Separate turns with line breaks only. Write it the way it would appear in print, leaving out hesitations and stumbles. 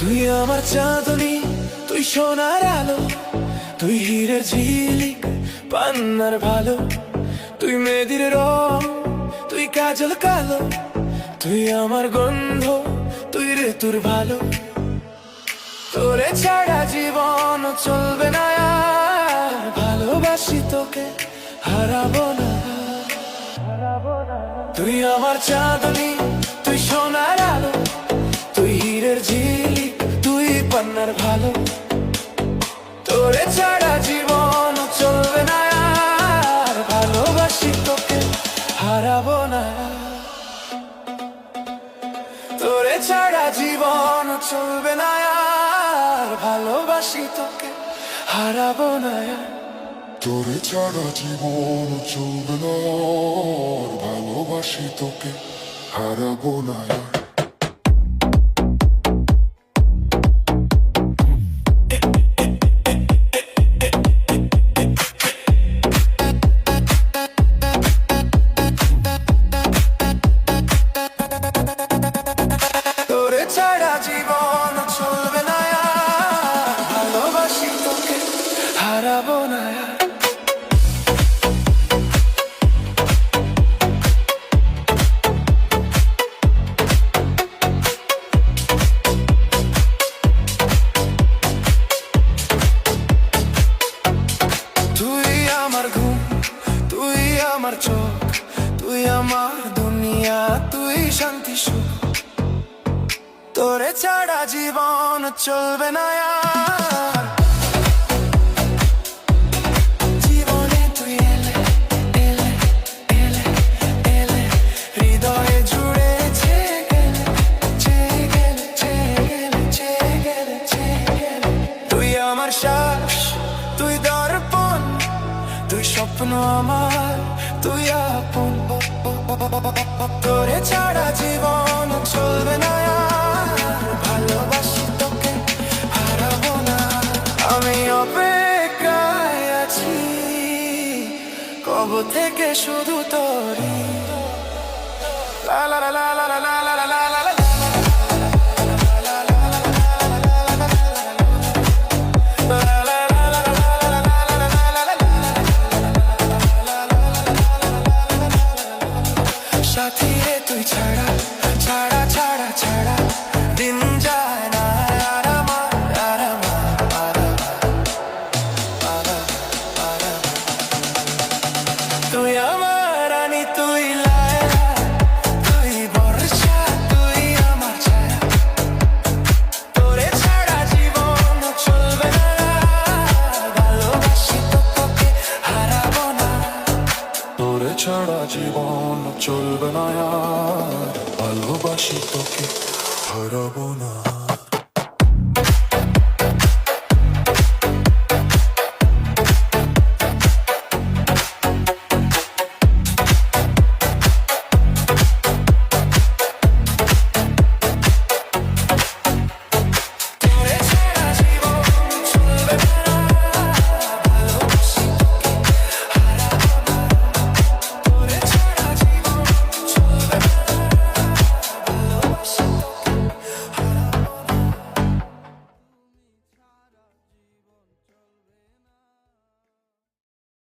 তুই আমার চাঁদনি, তুই সোনার আলো, তুই হীরের ঝিলিক পান্নার ভালো, তুই মেহেদির রং, তুই কাজল কালো, তুই আমার গন্ধ, তুই রে তোর ভালো। তোরে ছাড়া জীবন চলবে না আর, ভালোবাসি তোকে হারাবো না। তুই আমার চাঁদনি, তুই সোনার আলো, তুই হীরের ঝিলিক, তুই পান্নার ভালো, তোরে ছাড়া জীবন চলবে না আর, ভালোবাসি তোকে হারাবো না। তোরে ছাড়া জীবন চলবে না আর, ভালোবাসি তোকে হারাবো না।
তোরে ছাড়া জীবন চলবে না আর, ভালোবাসি তোকে হারাবো না।
তোরে ছাড়া জীবন চলবে না আর, ভালোবাসি তোকে হারাবো না। তুই আমার ঘুম, তুই আমার চোখ, তুই আমার দুনিয়া, তুই শান্তি সুখ, তোরে ছাড়া জীবন চলবে না আর। জীবনে তুই এলে এলে এলে এলে, হৃদয়ে জুড়ে ছেয়ে গেলে ছেয়ে গেলে ছেয়ে গেলে ছেয়ে গেলে ছেয়ে গেলে। তুই আমার শ্বাস, তুই দর্পণ, তুই স্বপ্ন আমার, তুই আপন। তোরে ছাড়া জীবন চলবে না আর, ভালোবাসি তোকে হারাবো না। আমি অপেক্ষায় আছি কবে থেকে শুধু তোরই। লা লা লা লা লা লা লা লা লা লা। সাথী রে তুই ছাড়া ছাড়া ছাড়া ছাড়া দিন যায় না আর আমার, আর আমার, আর আমার, আর আমার। তুই আমার রানী, তুই লায়লা, তুই বর্ষা, তুই আমার ছায়া, তোরে ছাড়া জীবন চলবে না, ভালোবাসি তোকে হারাবো না।
তোরে ছাড়া জীবন চলবে না আর, ভালোবাসি তোকে হারাবো